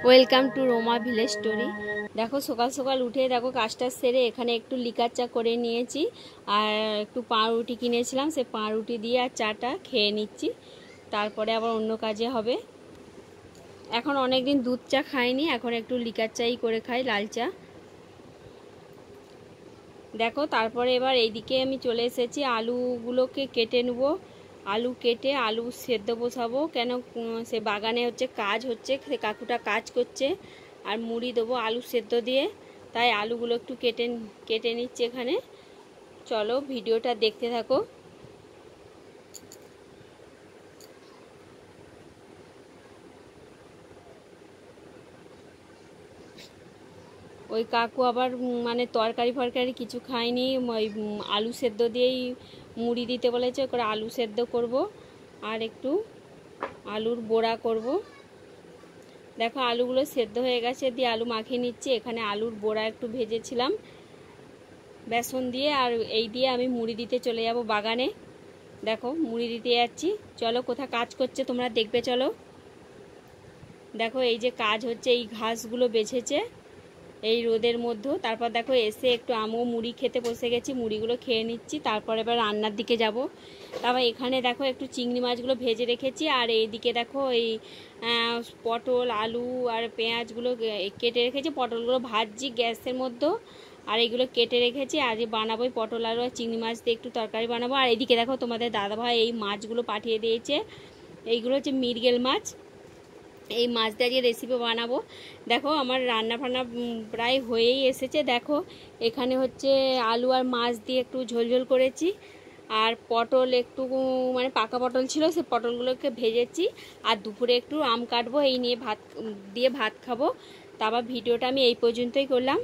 Welcome to Ruma village story. দেখো সকাল সকাল উঠে দেখো কাজটা সেরে এখানে একটু লিকার চা করে নিয়েছি আর একটু পাউরুটি কিনেছিলাম, সে পাউরুটি দিয়ে আর চাটা খেয়ে নিচ্ছি, তারপরে আবার অন্য কাজে হবে। এখন অনেক দিন দুধ চা খাইনি, এখন একটু লিকার চাই করে খাই, লাল চা। দেখো তারপরে এবার এইদিকে আমি চলে এসেছি, আলুগুলোকে কেটে নেবো। আলু কেটে আলু সেদ্ধ বসাবো, কেন সে বাগানে হচ্ছে কাজ হচ্ছে, সে কাকুটা কাজ করছে আর মুড়ি দেবো আলু সেদ্ধ দিয়ে, তাই আলুগুলো একটু কেটে নিচ্ছে এখানে। চলো ভিডিওটা দেখতে থাকো। ওই কাকু আবার মানে তরকারি ফরকারি কিছু খায়নি, ওই আলু সেদ্ধ দিয়েই মুড়ি দিতে বলেছে, করে আলু সেদ্ধ করব আর একটু আলুর বড়া করব। দেখো আলুগুলো সেদ্ধ হয়ে গেছে, দিয়ে আলু মাখিয়ে নিচ্ছি। এখানে আলুর বড়া একটু ভেজেছিলাম বেসন দিয়ে, আর এই দিয়ে আমি মুড়ি দিতে চলে যাব বাগানে। দেখো মুড়ি দিতে যাচ্ছি, চলো কোথা কাজ করছে তোমরা দেখবে চলো। দেখো এই যে কাজ হচ্ছে, এই ঘাসগুলো বেছেছে এই রোদের মধ্যে। তারপর দেখো এসে একটু আমিও মুড়ি খেতে বসে গেছি, মুড়িগুলো খেয়ে নিচ্ছি, তারপর এবার রান্নার দিকে যাব। তারপর এখানে দেখো একটু চিংড়ি মাছগুলো ভেজে রেখেছি, আর এইদিকে দেখো এই পটল আলু আর পেঁয়াজগুলো কেটে রেখেছি, পটলগুলো ভাজছি গ্যাসের মধ্যে, আর এইগুলো কেটে রেখেছি। আর বানাবো পটল আলু আর চিংড়ি মাছ দিয়ে একটু তরকারি বানাবো। আর এইদিকে দেখো তোমাদের দাদাভাই এই মাছগুলো পাঠিয়ে দিয়েছে, এইগুলো হচ্ছে মৃগেল মাছ, এই মাছ দিয়ে আজকে রেসিপি বানাবো। দেখো আমার রান্না ফান্না প্রায় হয়েই এসেছে। দেখো এখানে হচ্ছে আলু আর মাছ দিয়ে একটু ঝোলঝোল করেছি, আর পটল একটু মানে পাকা পটল ছিল, সে পটলগুলোকে ভেজেছি, আর দুপুরে একটু আম কাটবো, এই নিয়ে ভাত খাবো। তারপর ভিডিওটা আমি এই পর্যন্তই করলাম।